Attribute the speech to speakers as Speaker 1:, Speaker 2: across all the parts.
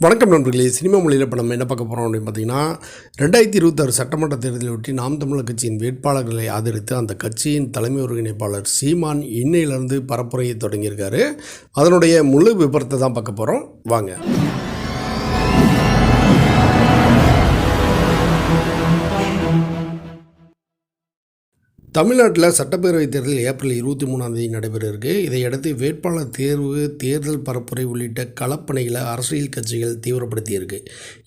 Speaker 1: வணக்கம் நண்பர்களே. சினிமா மொழியில் இப்போ நம்ம என்ன பார்க்க போகிறோம் அப்படின்னு பார்த்தீங்கன்னா, 2026 சட்டமன்ற தேர்தலையொட்டி நாம் தமிழர் கட்சியின் வேட்பாளர்களை ஆதரித்து அந்த கட்சியின் தலைமை ஒருங்கிணைப்பாளர் சீமான் இன்னையிலிருந்து பரப்புரையை தொடங்கியிருக்காரு. அதனுடைய முழு விபரத்தை தான் பார்க்க போகிறோம். வாங்க. தமிழ்நாட்டில் சட்டப்பேரவைத் தேர்தல் ஏப்ரல் 23 நடைபெற இருக்கு. இதையடுத்து வேட்பாளர் தேர்வு, தேர்தல் பரப்புரை உள்ளிட்ட களப்பணிகளை அரசியல் கட்சிகள் தீவிரப்படுத்தியிருக்கு.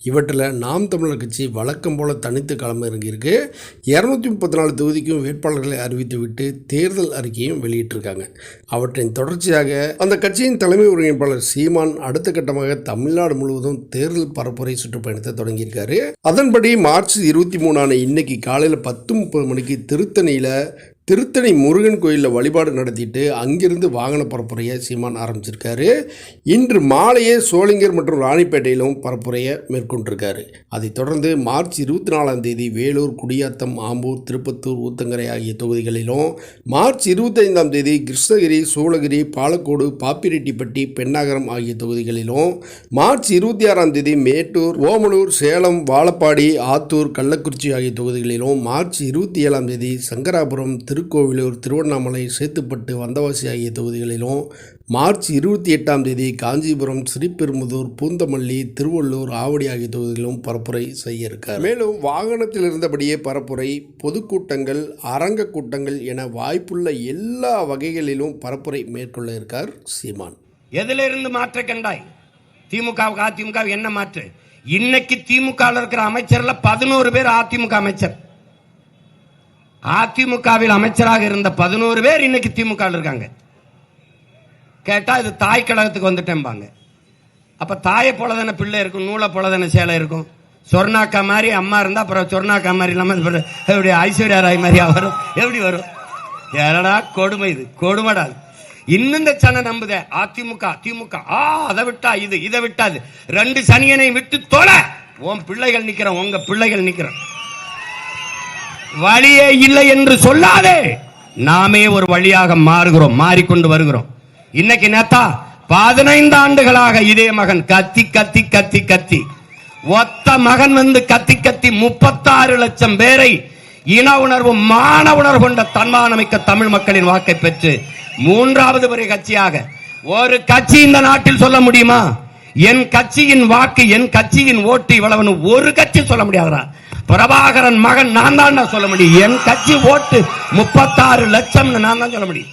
Speaker 1: இவற்றில் நாம் தமிழர் கட்சி வழக்கம் போல தனித்து களமிறங்கியிருக்கு. 234 தொகுதிக்கும் வேட்பாளர்களை அறிவித்துவிட்டு தேர்தல் அறிக்கையும் வெளியிட்டிருக்காங்க. அவற்றின் தொடர்ச்சியாக அந்த கட்சியின் தலைமை ஒருங்கிணைப்பாளர் சீமான் அடுத்த கட்டமாக தமிழ்நாடு முழுவதும் தேர்தல் பரப்புரை சுற்றுப்பயணத்தை தொடங்கியிருக்காரு. அதன்படி மார்ச் 23 இன்னைக்கு காலையில் 10:30 மணிக்கு திருத்தணி முருகன் கோயிலில் வழிபாடு நடத்திட்டு அங்கிருந்து வாகன பரப்புரையை சீமான் ஆரம்பிச்சிருக்காரு. இன்று மாலையே சோளிங்கர் மற்றும் ராணிப்பேட்டையிலும் பரப்புரையை மேற்கொண்டிருக்காரு. அதைத் தொடர்ந்து மார்ச் 24 வேலூர், குடியாத்தம், ஆம்பூர், திருப்பத்தூர், ஊத்தங்கரை ஆகிய தொகுதிகளிலும், மார்ச் 25 கிருஷ்ணகிரி, சூளகிரி, பாலக்கோடு, பாப்பிரெட்டிப்பட்டி, பெண்ணாகரம் ஆகிய தொகுதிகளிலும், மார்ச் 26 மேட்டூர், ஓமலூர், சேலம், வாழப்பாடி, ஆத்தூர், கள்ளக்குறிச்சி ஆகிய தொகுதிகளிலும், மார்ச் 27 சங்கராபுரம், திருக்கோவிலூர், திருவண்ணாமலை, சேத்துப்பட்டு, வந்தவாசி ஆகிய தொகுதிகளிலும், மார்ச் 28 காஞ்சிபுரம், ஸ்ரீபெரும்புதூர், பூந்தமல்லி, திருவள்ளூர், ஆவடி ஆகிய தொகுதிகளிலும் பரப்புரை செய்ய இருக்கார். மேலும் வாகனத்தில் இருந்தபடியே பரப்புரை, பொதுக்கூட்டங்கள், அரங்க கூட்டங்கள் என வாய்ப்புள்ள எல்லா வகைகளிலும் பரப்புரை மேற்கொள்ள இருக்கார் சீமான்.
Speaker 2: எதிலிருந்து மாற்ற கண்டாய்? திமுகவுக்கு அதிமுக என்ன மாற்று? இன்னைக்கு திமுக இருக்கிற அமைச்சர்ல 11 பேர் அதிமுக அமைச்சர். அதிமுகவில் அமைச்சராக இருந்த 11 பேர் இன்னைக்கு திமுக இருக்காங்க. கேட்டா இது தாய் கழகத்துக்கு வந்துட்டேன்பாங்க. அப்ப தாயை போலதான பிள்ளை இருக்கும், நூலை போலதான சேலை இருக்கும். சொர்ணாக்கா மாதிரி அம்மா இருந்தா அப்புறம் சொர்ணாக்கா மாதிரி இல்லாம எப்படி ஐஸ்வர்யா ராய் மாதிரி வரும்? எப்படி வரும்? ஏடா கொடுமை, இது கொடுமைடா. இன்னும் இந்த சனை நம்புத அதிமுக திமுக. அதை விட்டா இது, இதை விட்டாது. 2 சனியனை விட்டு தொலை. உன் பிள்ளைகள் நிக்கிறோம், உங்க பிள்ளைகள் நிக்கிறோம். வழியே இல்லை என்று சொல்லாதே. நாமே ஒரு வழியாக மாறுகிறோம், மாறிக்கொண்டு வருகிறோம். இன்னைக்கு நேத்தா 15 ஆண்டுகளாக இதே மகன் கத்தி கத்தி கத்தி கத்தி ஒத்த மகன் வந்து கத்தி கத்தி 36 லட்சம் பேரை இன உணர்வு, மான உணர்வு கொண்ட தன்மானமிக்க தமிழ் மக்களின் வாக்கை பெற்று 3வது பெரிய கட்சியாக ஒரு கட்சி இந்த நாட்டில் சொல்ல முடியுமா? என் கட்சியின் வாக்கு, என் கட்சியின் ஓட்டு இவ்வளவு ஒரு கட்சி சொல்ல முடியாதா? பிரபாகரன் மகன் நான் தான் சொல்ல முடியும். என் கட்சி ஓட்டு 36 லட்சம் நான் தான் சொல்ல முடியும்.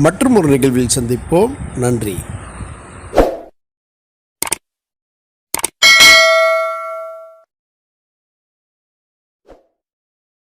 Speaker 1: மற்றும் ஒரு நிகழ்வில் சந்திப்போம். நன்றி.